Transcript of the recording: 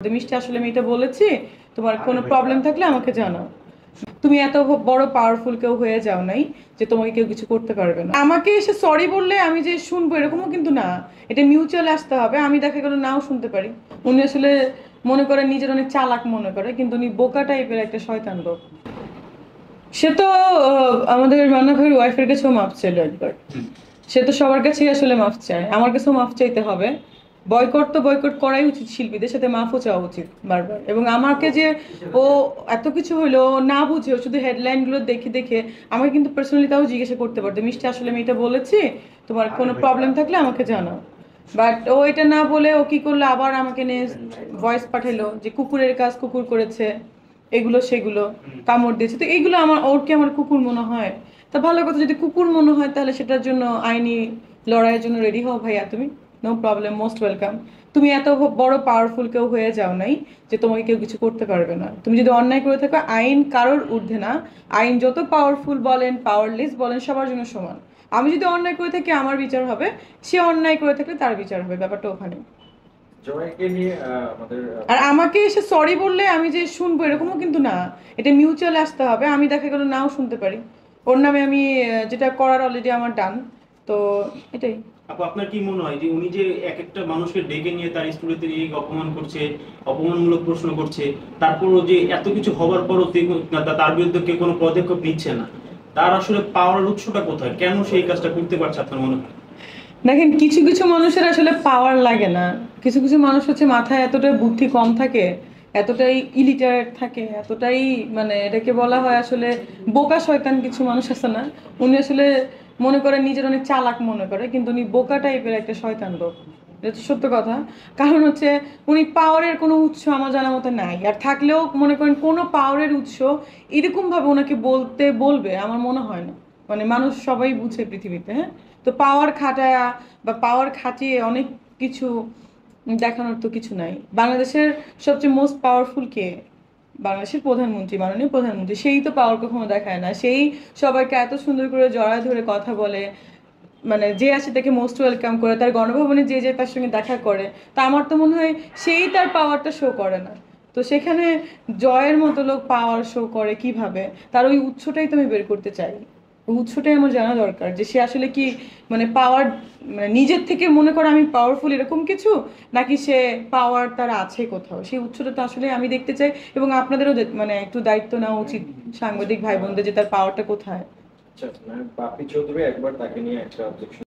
মিষ্টি আসলে আমি এটা বলেছি, তোমার কোনো প্রবলেম থাকলে আমাকে জানাও। তুমি এত বড় পাওয়ারফুল কেউ হয়ে যাও নাই যে তোমাকে কেউ কিছু করতে পারবে না। আমাকে এসে সরি বললে আমি যে শুনবো এরকমও কিন্তু না। এটা মিউচুয়াল আসতে হবে। আমি দেখা গেল নাও শুনতে পারি। উনি আসলে মনে করে নিজের অনেক চালাক মনে করে, কিন্তু উনি বোকা টাইপের একটা শয়তান লোক। সে তো আমাদের মান্না ভাইয়ের ওয়াইফের কাছেও মাফ চাইলো একবার। সে তো সবার কাছেই আসলে মাফ চায়, আমার কাছেও মাফ চাইতে হবে। বয়কট তো বয়কট করাই উচিত, শিল্পীদের সাথে মাফও চাওয়া উচিত বারবার। এবং আমাকে যে ও এত কিছু হইলো ও না বুঝে ও শুধু হেডলাইন গুলো দেখে দেখে আমাকে কিন্তু পার্সোনালি তাও জিজ্ঞাসা করতে পারতো, মিষ্টি আসলে আমি এটা বলেছি, তোমার কোনো প্রবলেম থাকলে আমাকে জানাও। বাট ও এটা না বলে ও কি করলো, আবার আমাকে নিয়ে ভয়েস পাঠালো যে কুকুরের কাজ কুকুর করেছে, এগুলো সেগুলো কামড় দিয়েছে। তো এইগুলো আমার, ওর কি আমার কুকুর মনে হয়? তা ভালো কথা, যদি কুকুর মনে হয় তাহলে সেটার জন্য আইনি লড়াইয়ের জন্য রেডি হও ভাইয়া তুমি। No problem, most welcome. তুমি এত বড় পাওয়ারফুল কেউ হয়ে যাও নাই যে তোমাকে কেউ কিছু করতে পারবে না। তুমি যদি অন্যায় করে থাকো, আইন কারোর ঊর্ধ্বে না। আইন যত পাওয়ারফুল বলেন, পাওয়ারলেস বলেন, সবার জন্য সমান। আমি যদি অন্যায় করে থাকি আমার বিচার হবে, সে অন্যায় করে থাকলে তার বিচার হবে। ব্যাপারটা ওখানে। জয়কে নিয়ে আমাদের আর আমাকে এসে সরি বললে আমি যে শুনবো এরকমও কিন্তু না। এটা মিউচুয়াল আসতে হবে। আমি দেখা গেল নাও শুনতে পারি। ওর নামে আমি যেটা করার অলরেডি আমার ডান। তো এটাই। আপু, আপনার কি মনে হয় যে উনি যে এক একটা মানুষকে ডেকে নিয়ে তার স্টুডিওতে নিয়ে অপমান করছে, অপমানমূলক প্রশ্ন করছে, তারপরও যে এত কিছু হবার পরও তার বিরুদ্ধে কেউ কোনো পদক্ষেপ নিচ্ছে না, তার আসলে পাওয়ার উৎসটা কোথায়? কেন সেই কাজটা করতে পারছে আপনার মনে হয়? দেখেন, কিছু কিছু মানুষের আসলে পাওয়ার লাগে না। কিছু কিছু মানুষ হচ্ছে মাথায় এতটাই বুদ্ধি কম থাকে, এতটাই ইলিটারেট থাকে, এতটাই মানে এটাকে বলা হয় আসলে বোকা শয়তান। কিছু মানুষ আছে না, উনি আসলে মনে করে নিজের অনেক চালাক মনে করে, কিন্তু উনি বোকা টাইপের একটা শয়তান লোক। এটা তো সত্য কথা। কারণ হচ্ছে উনি পাওয়ারের কোনো উৎস আমার জানা মতো নাই, আর থাকলেও মনে করেন কোনো পাওয়ারের উৎস এরকম ভাবে ওনাকে বলবে আমার মনে হয় না। মানে মানুষ সবাই বুঝে পৃথিবীতে, হ্যাঁ। তো পাওয়ার খাটায়া বা পাওয়ার খাটিয়ে অনেক কিছু দেখানোর তো কিছু নাই। বাংলাদেশের সবচেয়ে মোস্ট পাওয়ারফুল কে? বাংলাদেশের প্রধানমন্ত্রী, মাননীয় প্রধানমন্ত্রী। সেই তো পাওয়ার কখনো দেখায় না। সেই সবাইকে এত সুন্দর করে জড়ায় ধরে কথা বলে, মানে যে আসে তাকে মোস্ট ওয়েলকাম করে, তার গণভবনে যে যে তার সঙ্গে দেখা করে। তা আমার তো মনে হয় সেই তার পাওয়ারটা শো করে না। তো সেখানে জয়ের মতো লোক পাওয়ার শো করে কিভাবে? তার ওই উৎসটাই তো আমি বের করতে চাই। ওই উৎসটাই আমার জানা দরকার, যে সে আসলে কি মানে পাওয়ার, মানে নিজের থেকে মনে করে আমি পাওয়ারফুল এরকম কিছু, নাকি সে পাওয়ার তার আছে কোথাও। সেই উৎসটা তো আসলে আমি দেখতে চাই। এবং আপনাদেরও মানে একটু দায়িত্ব নেওয়া উচিত সাংবাদিক ভাই বোনদের, যে তার পাওয়ারটা কোথায়। আচ্ছা, বাপি চৌধুরী একবার তাকে নিয়ে একটা অবজেকশন